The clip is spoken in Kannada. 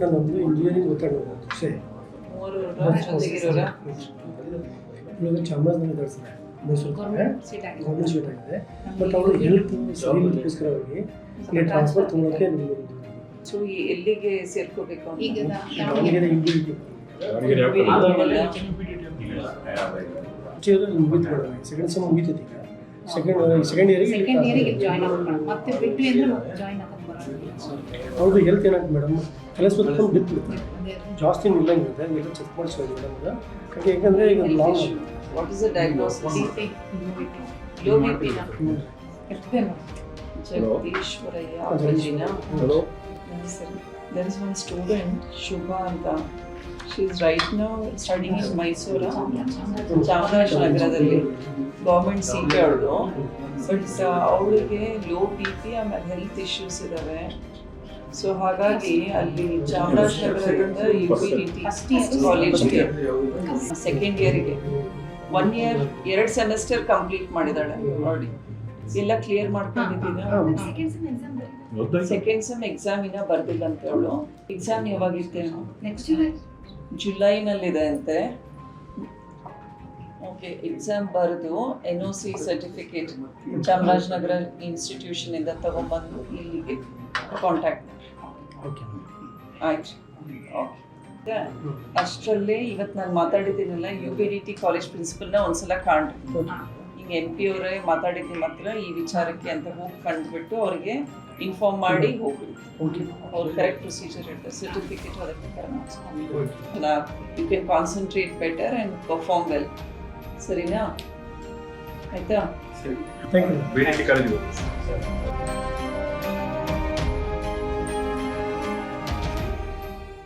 ನಮ್ಮದು ಇಂಜಿನಿಯರಿಂಗ್ ಗೊತ್ತಾಗೋದು ಅಷ್ಟೇ. ಇವಾಗ Chamarajanagar sir Mysuru government seat ಆಗಿದೆ. ಬಟ್ ಅವರು ಹೆಲ್ತ್ ಸರಿ ಇದಕ್ಕೋಸ್ಕರವಾಗಿ ಇಲ್ಲಿ ಟ್ರಾನ್ಸ್ಫರ್ ತೊಗೊಳಕ್ಕೆ ಸೊ ಎಲ್ಲಿಗೆ ಸೇರ್ಕೋಬೇಕು ಈಗ ದಾವಣಗೆರೆ ಇಂಜಿನಿಯರಿಂಗ್ ಮುಗಿತು ಮೇಡಮ್. ಸೆಕೆಂಡ್ ಸೆಮ್ ಮುಗಿತೈತಿ ಈಗ. ಸೆಕೆಂಡ್ ಇಯರಿಗೆ ಜಾಯ್ನ್ ಆಗ್ಬೇಕು. ಮತ್ತೆ ಬಿಟ್ಟು ಅಂದ್ರೆ ಜಾಯ್ನ್ ಆಗಕ್ಕೆ ಅವ್ರದ್ದು ಹೆಲ್ತ್ ಏನಾಗುತ್ತೆ ಮೇಡಮ್, ಕಲಿಸ್ಬೇಕು ಬಿಟ್ಬಿಡ್ತಾರೆ. ಜಾಸ್ತಿ ಇಲ್ಲಂಗಿರುತ್ತೆ ಎಲ್ಲ ಚೆಕ್ ಮಾಡಿಸೋದು ಮೇಡಮ್. ಯಾಕಂದರೆ ಈಗ long What is the diagnosis? Low BP na. Jagdishwaraya Apajina. Hello. There is one student, Shubha Anta. She is right now studying in Mysore, ಚಾಮರಾಜನಗರದಲ್ಲಿ ಗೌರ್ಮೆಂಟ್ ಸೀಟ್ ಅವಳು. ಬಟ್ ಅವಳಿಗೆ ಲೋ ಬಿ ಪಿ ಆಮೇಲೆ ಹೆಲ್ತ್ ಇಶ್ಯೂಸ್ ಇದ್ದಾವೆ. ಸೊ ಹಾಗಾಗಿ ಅಲ್ಲಿ ಚಾಮರಾಜನಗರದಿಂದ UPDT ಕಾಲೇಜ್ಗೆ ಸೆಕೆಂಡ್ ಇಯರ್ಗೆ 1 year 2 ಸೆಮಿಸ್ಟರ್ ಕಂಪ್ಲೀಟ್ ಮಾಡಿದಾಳೆ ಆಲ್ರೆಡಿ. ಎಲ್ಲ ಕ್ಲಿಯರ್ ಮಾಡ್ಕೊಂಡಿದ್ದೀನ. ಸೆಕೆಂಡ್ ಸೆಮ್ ಎಕ್ಸಾಮ್ ಇನ್ನ ಬರ್ದಿಲ್ಲ ಅಂತ ಅವಳು. ಎಕ್ಸಾಮ್ ಯಾವಾಗಿತ್ತೆ? ನೆಕ್ಸ್ಟ್ ಜುಲೈನಲ್ಲಿದೆ ಅಂತೆ. ಓಕೆ, ಎಕ್ಸಾಮ್ ಬರೆದು NOC ಸರ್ಟಿಫಿಕೇಟ್ ಚಾಮರಾಜನಗರ ಇನ್ಸ್ಟಿಟ್ಯೂಷನ್ ಇಂದ ತಗೊಂಡ್ಬಂದು ಇಲ್ಲಿಗೆ ಕಾಂಟ್ಯಾಕ್ಟ್ ಮಾಡಿ. ಆಯ್ತು, ಓಕೆ. ಅಷ್ಟರಲ್ಲೇ ಇವತ್ತು ನಾನು ಮಾತಾಡಿದ್ದೀನಲ್ಲ UPDT ಕಾಲೇಜ್ ಪ್ರಿನ್ಸಿಪಲ್ನ ಒಂದ್ಸಲ ಕಾಣ್ರಿ. ಹಿಂಗೆ MP ಅವರೇ ಮಾತಾಡಿದ್ದೀನಿ ಮಾತ್ರ ಈ ವಿಚಾರಕ್ಕೆ ಅಂತ ಹೋಗಿ ಕಂಡುಬಿಟ್ಟು ಅವ್ರಿಗೆ ಇನ್ಫಾರ್ಮ್ ಮಾಡಿ ಹೋಗಿ ಅವ್ರು ಕರೆಕ್ಟ್ ಪ್ರೊಸೀಜರ್ ಇರ್ತಾರೆ. ಸರ್ಟಿಫಿಕೇಟ್ ಅದಕ್ಕೆ you can concentrate better and perform well. ಸರಿನಾ? ಆಯ್ತಾ? Thank you.